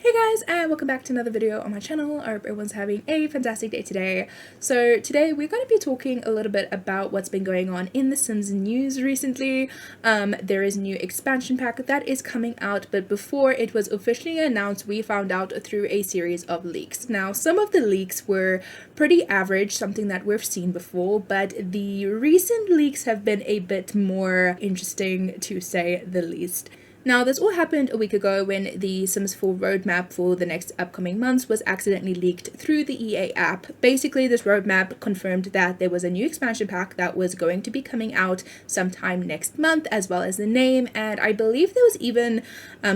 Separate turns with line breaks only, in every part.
Hey guys, and welcome back to another video on my channel. I hope everyone's having a fantastic day today. So today we're going to be talking a little bit about what's been going on in the Sims news recently. There is a new expansion pack that is coming out, but before it was officially announced, we found out through a series of leaks. Now, some of the leaks were pretty average, something that we've seen before, but the recent leaks have been a bit more interesting, to say the least. Now, this all happened a week ago when the Sims 4 roadmap for the next upcoming months was accidentally leaked through the EA app. Basically, this roadmap confirmed that there was a new expansion pack that was going to be coming out sometime next month, as well as the name, and I believe there was even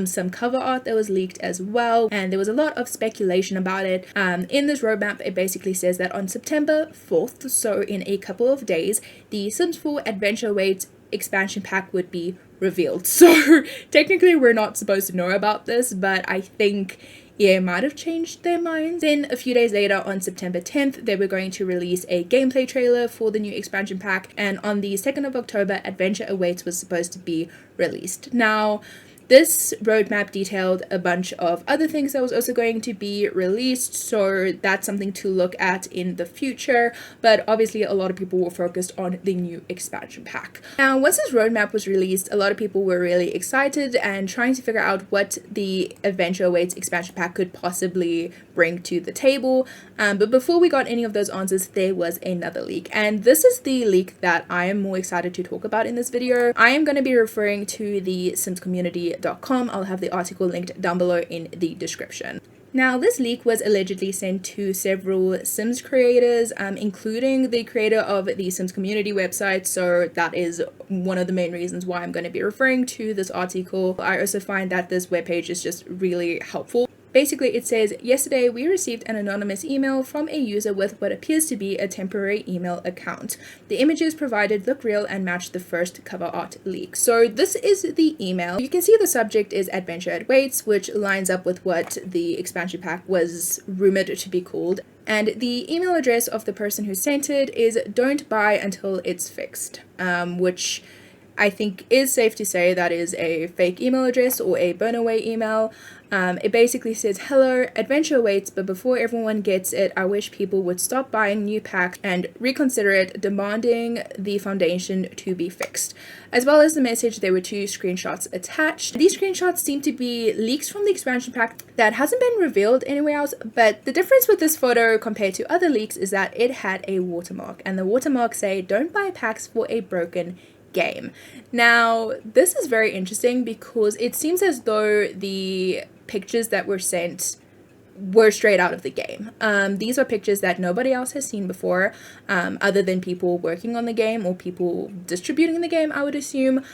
some cover art that was leaked as well, and there was a lot of speculation about it. In this roadmap, it basically says that on September 4th, so in a couple of days, the Sims 4 Adventure Awaits expansion pack would be revealed. So technically we're not supposed to know about this, but I think EA might have changed their minds. Then a few days later, on September 10th, they were going to release a gameplay trailer for the new expansion pack, and on the 2nd of October, Adventure Awaits was supposed to be released. Now, this roadmap detailed a bunch of other things that was also going to be released, so that's something to look at in the future, but obviously a lot of people were focused on the new expansion pack. Now, once this roadmap was released, a lot of people were really excited and trying to figure out what the Adventure Awaits expansion pack could possibly bring to the table, but before we got any of those answers, there was another leak, and this is the leak that I am more excited to talk about in this video. I am going to be referring to the simscommunity.com. I'll have the article linked down below in the description. Now, this leak was allegedly sent to several Sims creators, including the creator of the Sims community website, so that is one of the main reasons why I'm going to be referring to this article. I also find that this webpage is just really helpful. Basically, it says, yesterday we received an anonymous email from a user with what appears to be a temporary email account. The images provided look real and match the first cover art leak. So this is the email. You can see the subject is Adventure Awaits, which lines up with what the expansion pack was rumored to be called. And the email address of the person who sent it is don't buy until it's fixed, which I think is safe to say that is a fake email address or a burnaway email. It basically says, hello, Adventure Awaits, but before everyone gets it, I wish people would stop buying new packs and reconsider it, demanding the foundation to be fixed. As well as the message, there were 2 screenshots attached. These screenshots seem to be leaks from the expansion pack that hasn't been revealed anywhere else, but the difference with this photo compared to other leaks is that it had a watermark, and the watermark say, don't buy packs for a broken game. Now, this is very interesting because it seems as though the pictures that were sent were straight out of the game. These are pictures that nobody else has seen before, other than people working on the game or people distributing the game, I would assume.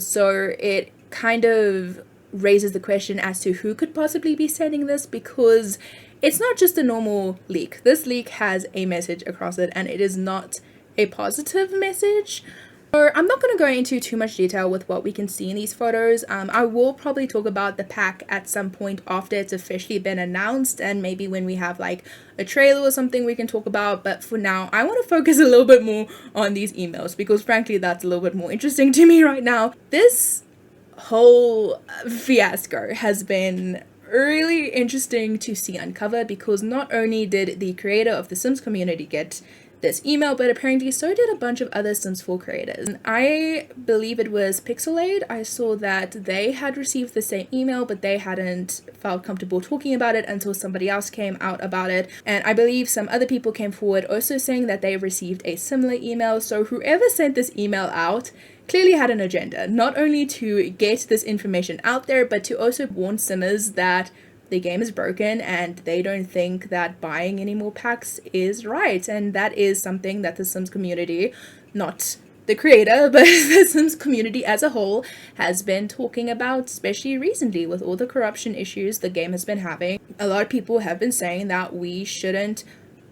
So it kind of raises the question as to who could possibly be sending this, because it's not just a normal leak. This leak has a message across it, and it is not a positive message. So I'm not going to go into too much detail with what we can see in these photos. I will probably talk about the pack at some point after it's officially been announced, and maybe when we have like a trailer or something we can talk about, but for now I want to focus a little bit more on these emails because frankly that's a little bit more interesting to me right now. This whole fiasco has been really interesting to see uncover because not only did the creator of the Sims community get this email, but apparently so did a bunch of other Sims 4 creators. And I believe it was Pixelade. I saw that they had received the same email, but they hadn't felt comfortable talking about it until somebody else came out about it. And I believe some other people came forward also saying that they received a similar email. So whoever sent this email out clearly had an agenda, not only to get this information out there, but to also warn Simmers that the game is broken and they don't think that buying any more packs is right. And that is something that the Sims community, not the creator, but the Sims community as a whole, has been talking about, especially recently with all the corruption issues the game has been having. A lot of people have been saying that we shouldn't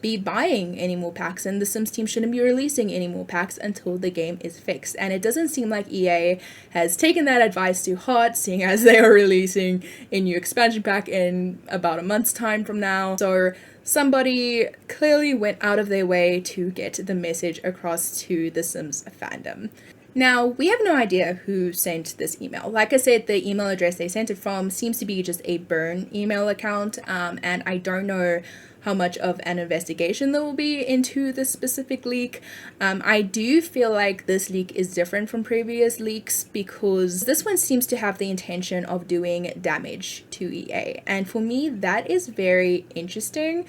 be buying any more packs and the Sims team shouldn't be releasing any more packs until the game is fixed. And it doesn't seem like EA has taken that advice to heart, seeing as they are releasing a new expansion pack in about a month's time from now. So somebody clearly went out of their way to get the message across to the Sims fandom. Now, we have no idea who sent this email. Like I said, the email address they sent it from seems to be just a burn email account, and I don't know how much of an investigation there will be into this specific leak. I do feel like this leak is different from previous leaks because this one seems to have the intention of doing damage to EA. And for me, that is very interesting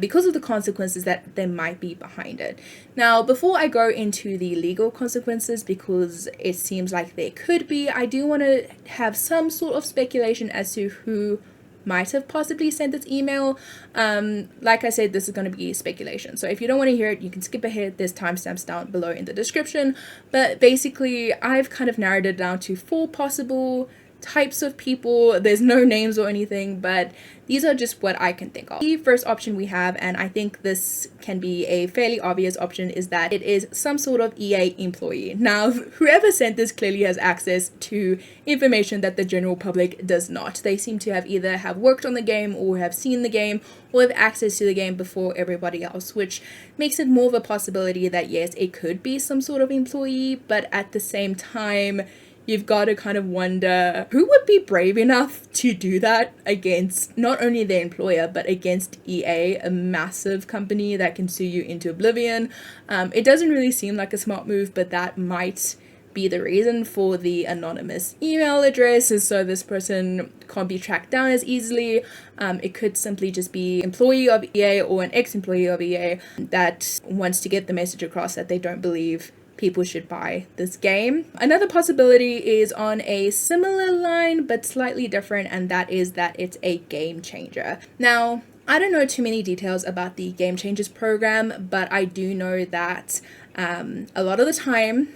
because of the consequences that there might be behind it. Now, before I go into the legal consequences, because it seems like there could be, I do want to have some sort of speculation as to who might have possibly sent this email. Like I said, this is going to be speculation, so if you don't want to hear it, you can skip ahead. There's timestamps down below in the description, but basically I've kind of narrowed it down to 4 possible types of people. There's no names or anything, but these are just what I can think of. The first option we have, and I think this can be a fairly obvious option, is that it is some sort of EA employee. Now, whoever sent this clearly has access to information that the general public does not. They seem to have either have worked on the game or have seen the game or have access to the game before everybody else, which makes it more of a possibility that yes, it could be some sort of employee, but at the same time, you've got to kind of wonder who would be brave enough to do that against not only their employer, but against EA, a massive company that can sue you into oblivion. It doesn't really seem like a smart move, but that might be the reason for the anonymous email address, is so this person can't be tracked down as easily. It could simply just be employee of EA or an ex-employee of EA that wants to get the message across that they don't believe people should buy this game. Another possibility is on a similar line but slightly different, and that is that it's a game changer. Now, I don't know too many details about the Game Changers program, but I do know that a lot of the time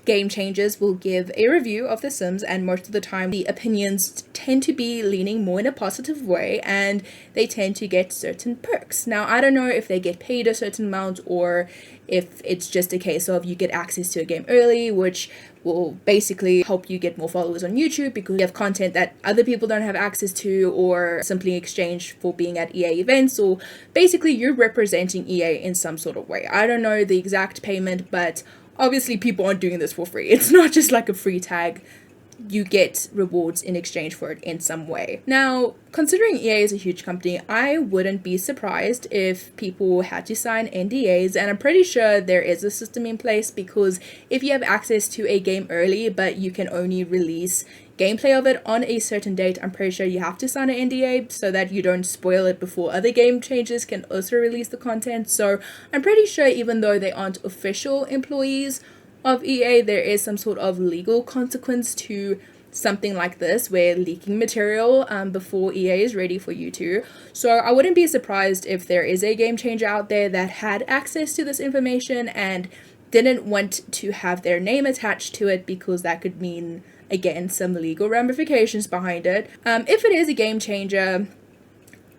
Game Changers will give a review of The Sims, and most of the time the opinions tend to be leaning more in a positive way, and they tend to get certain perks. Now, I don't know if they get paid a certain amount or if it's just a case of you get access to a game early, which will basically help you get more followers on YouTube because you have content that other people don't have access to, or simply in exchange for being at EA events, or basically you're representing EA in some sort of way. I don't know the exact payment, but obviously people aren't doing this for free. It's not just like a free tag. You get rewards in exchange for it in some way. Now, considering EA is a huge company, I wouldn't be surprised if people had to sign NDAs, and I'm pretty sure there is a system in place, because if you have access to a game early but you can only release gameplay of it on a certain date, I'm pretty sure you have to sign an NDA so that you don't spoil it before other game changers can also release the content. So I'm pretty sure even though they aren't official employees of EA, there is some sort of legal consequence to something like this, where leaking material before EA is ready for you to. So I wouldn't be surprised if there is a game changer out there that had access to this information and didn't want to have their name attached to it, because that could mean, again, some legal ramifications behind it. If it is a game changer,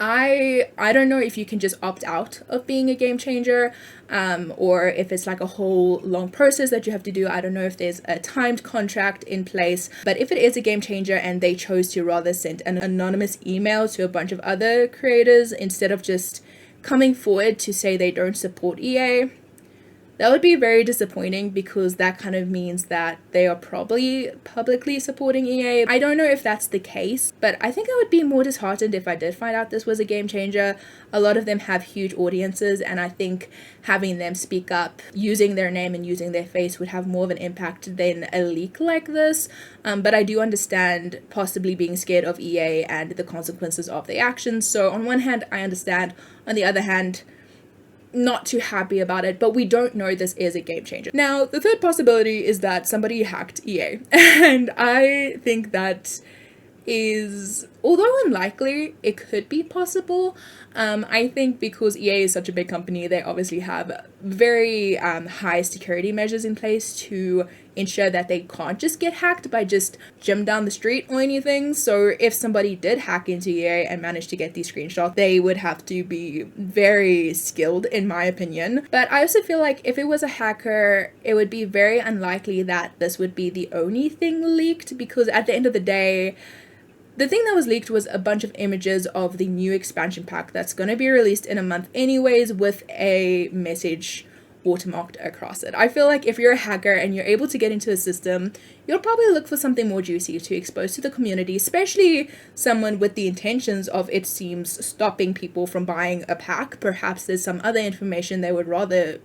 I don't know if you can just opt out of being a game changer, or if it's like a whole long process that you have to do. I don't know if there's a timed contract in place, but if it is a game changer and they chose to rather send an anonymous email to a bunch of other creators instead of just coming forward to say they don't support EA, that would be very disappointing, because that kind of means that they are probably publicly supporting EA. I don't know if that's the case, but I think I would be more disheartened if I did find out this was a game changer. A lot of them have huge audiences, and I think having them speak up using their name and using their face would have more of an impact than a leak like this. But I do understand possibly being scared of EA and the consequences of their actions. So on one hand, I understand. On the other hand, not too happy about it, but we don't know this is a game changer. Now, the third possibility is that somebody hacked EA, and I think that is, although unlikely, it could be possible. I think because EA is such a big company, they obviously have very high security measures in place to ensure that they can't just get hacked by just Jim down the street or anything. So if somebody did hack into EA and manage to get these screenshots, they would have to be very skilled, in my opinion. But I also feel like if it was a hacker, it would be very unlikely that this would be the only thing leaked, because at the end of the day, the thing that was leaked was a bunch of images of the new expansion pack that's going to be released in a month anyways, with a message watermarked across it. I feel like if you're a hacker and you're able to get into a system, you'll probably look for something more juicy to expose to the community, especially someone with the intentions of, it seems, stopping people from buying a pack. Perhaps there's some other information they would rather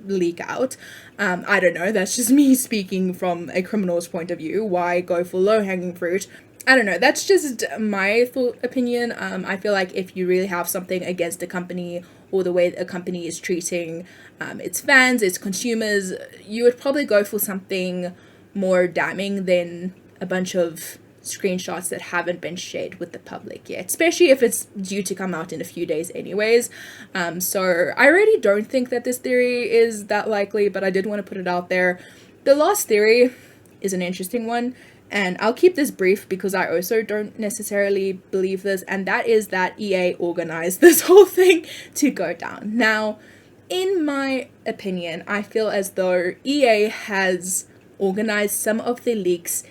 leak out. I don't know, that's just me speaking from a criminal's point of view. Why go for low-hanging fruit? I don't know, that's just my opinion. I feel like if you really have something against a company or the way a company is treating its fans, its consumers, you would probably go for something more damning than a bunch of screenshots that haven't been shared with the public yet, especially if it's due to come out in a few days anyways. So I really don't think that this theory is that likely, but I did want to put it out there. The last theory is an interesting one, and I'll keep this brief because I also don't necessarily believe this, and that is that EA organized this whole thing to go down. Now, in my opinion, I feel as though EA has organized some of the leaks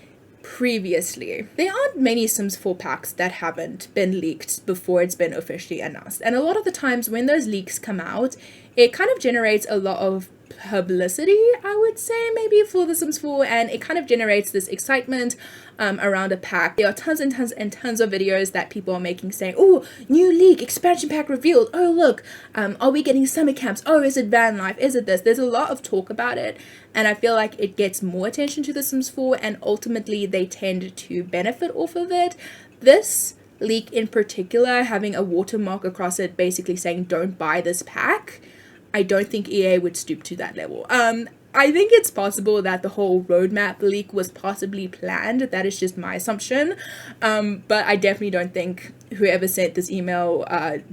previously. There aren't many Sims 4 packs that haven't been leaked before it's been officially announced, and a lot of the times when those leaks come out, it kind of generates a lot of publicity, I would say, maybe for The Sims 4, and it kind of generates this excitement around a pack. There are tons and tons and tons of videos that people are making saying, oh, new leak, expansion pack revealed, oh look, are we getting summer camps, oh, is it van life, is it this? There's a lot of talk about it, and I feel like it gets more attention to The Sims 4, and ultimately they tend to benefit off of it. This leak in particular, having a watermark across it basically saying don't buy this pack, I don't think EA would stoop to that level. I think it's possible that the whole roadmap leak was possibly planned. That is just my assumption. But I definitely don't think whoever sent this email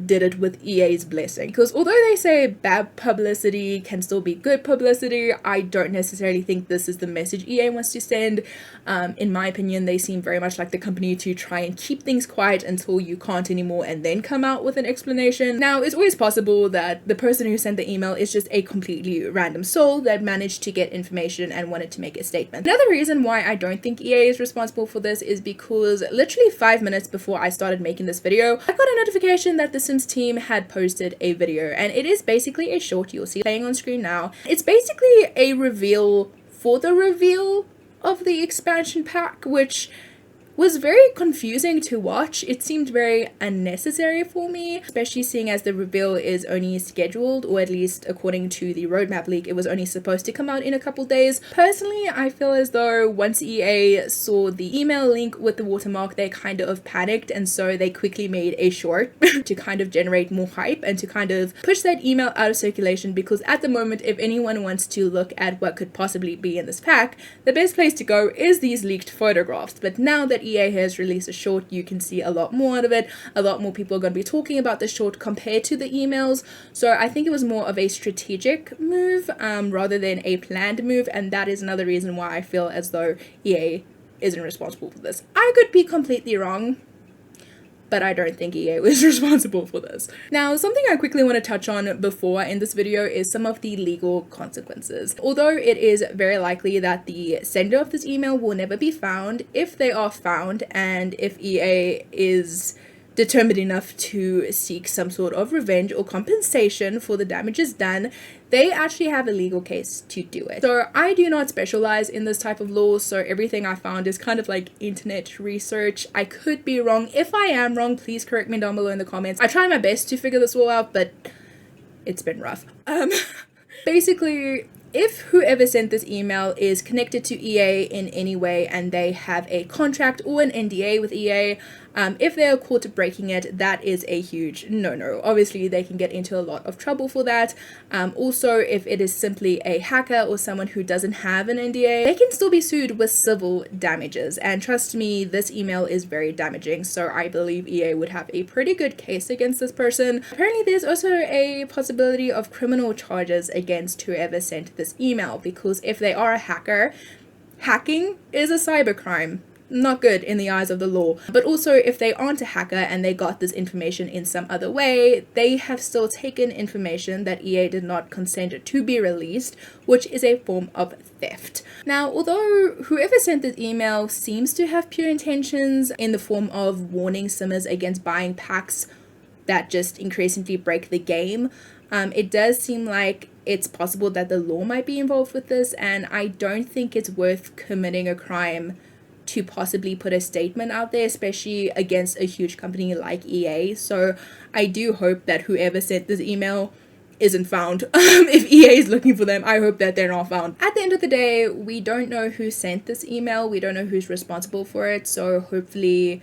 did it with EA's blessing. Because although they say bad publicity can still be good publicity, I don't necessarily think this is the message EA wants to send. In my opinion, they seem very much like the company to try and keep things quiet until you can't anymore and then come out with an explanation. Now, it's always possible that the person who sent the email is just a completely random soul that managed to get information and wanted to make a statement. Another reason why I don't think EA is responsible for this is because literally 5 minutes before I started making this video, I got a notification that the Sims team had posted a video, and it is basically a short you'll see playing on screen now. It's basically a reveal for the reveal of the expansion pack, which was very confusing to watch. It seemed very unnecessary for me, especially seeing as the reveal is only scheduled, or at least according to the roadmap leak, it was only supposed to come out in a couple days. Personally, I feel as though once EA saw the email link with the watermark, they kind of panicked, and so they quickly made a short to kind of generate more hype and to kind of push that email out of circulation, because at the moment, if anyone wants to look at what could possibly be in this pack, the best place to go is these leaked photographs. But now that EA has released a short, you can see a lot more out of it. A lot more people are going to be talking about the short compared to the emails. So I think it was more of a strategic move rather than a planned move, and that is another reason why I feel as though EA isn't responsible for this. I could be completely wrong, but I don't think EA was responsible for this. Now, something I quickly want to touch on before I end this video is some of the legal consequences. Although it is very likely that the sender of this email will never be found, if they are found and if EA is determined enough to seek some sort of revenge or compensation for the damages done, they actually have a legal case to do it. So I do not specialize in this type of law, so everything I found is kind of like internet research. I could be wrong. If I am wrong, please correct me down below in the comments. I try my best to figure this all out, but it's been rough. Basically, if whoever sent this email is connected to EA in any way and they have a contract or an NDA with EA, if they are caught breaking it, that is a huge no-no. Obviously, they can get into a lot of trouble for that. Also, if it is simply a hacker or someone who doesn't have an NDA, they can still be sued with civil damages. And trust me, this email is very damaging, so I believe EA would have a pretty good case against this person. Apparently, there's also a possibility of criminal charges against whoever sent this email, because if they are a hacker, hacking is a cybercrime. Not good in the eyes of the law. But also, if they aren't a hacker and they got this information in some other way, they have still taken information that EA did not consent to be released, which is a form of theft. Now, although whoever sent this email seems to have pure intentions in the form of warning Simmers against buying packs that just increasingly break the game, it does seem like it's possible that the law might be involved with this, and I don't think it's worth committing a crime to possibly put a statement out there, especially against a huge company like EA. So I do hope that whoever sent this email isn't found. If EA is looking for them, I hope that they're not found. At the end of the day, we don't know who sent this email, we don't know who's responsible for it, so hopefully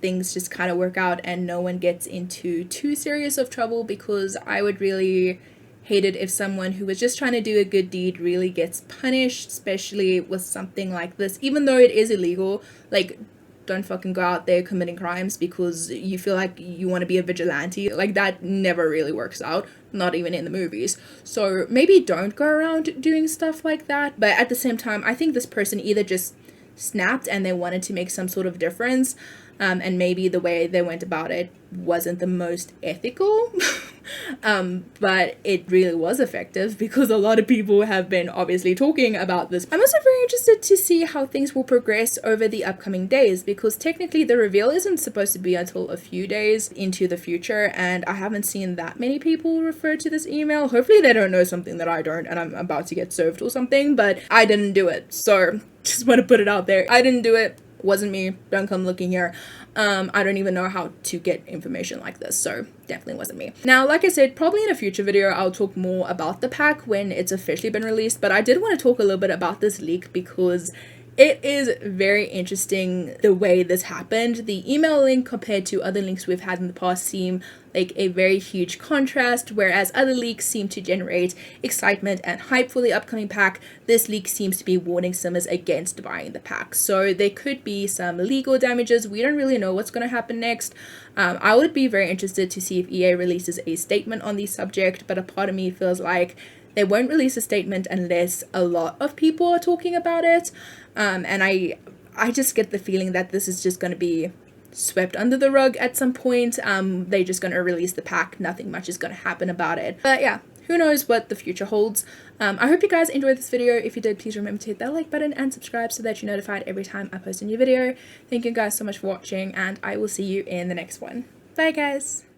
things just kind of work out and no one gets into too serious of trouble, because I would really hate it if someone who was just trying to do a good deed really gets punished, especially with something like this. Even though it is illegal, like, don't fucking go out there committing crimes because you feel like you want to be a vigilante. Like, that never really works out, not even in the movies. So maybe don't go around doing stuff like that. But at the same time, I think this person either just snapped and they wanted to make some sort of difference, and maybe the way they went about it wasn't the most ethical. But it really was effective, because a lot of people have been obviously talking about this. I'm also very interested to see how things will progress over the upcoming days, because technically the reveal isn't supposed to be until a few days into the future, and I haven't seen that many people refer to this email. Hopefully they don't know something that I don't and I'm about to get served or something, but I didn't do it, so just want to put it out there. I didn't do it. Wasn't me. Don't come looking here. I don't even know how to get information like this, so definitely wasn't me. Now, like I said, probably in a future video I'll talk more about the pack when it's officially been released, but I did want to talk a little bit about this leak because it is very interesting the way this happened. The email link compared to other links we've had in the past seem like a very huge contrast. Whereas other leaks seem to generate excitement and hype for the upcoming pack, this leak seems to be warning simmers against buying the pack. So there could be some legal damages. We don't really know what's going to happen next. I would be very interested to see if EA releases a statement on the subject, but a part of me feels like they won't release a statement unless a lot of people are talking about it. And I just get the feeling that this is just going to be swept under the rug at some point. They're just going to release the pack. Nothing much is going to happen about it. But yeah, who knows what the future holds. I hope you guys enjoyed this video. If you did, please remember to hit that like button and subscribe so that you're notified every time I post a new video. Thank you guys so much for watching, and I will see you in the next one. Bye guys!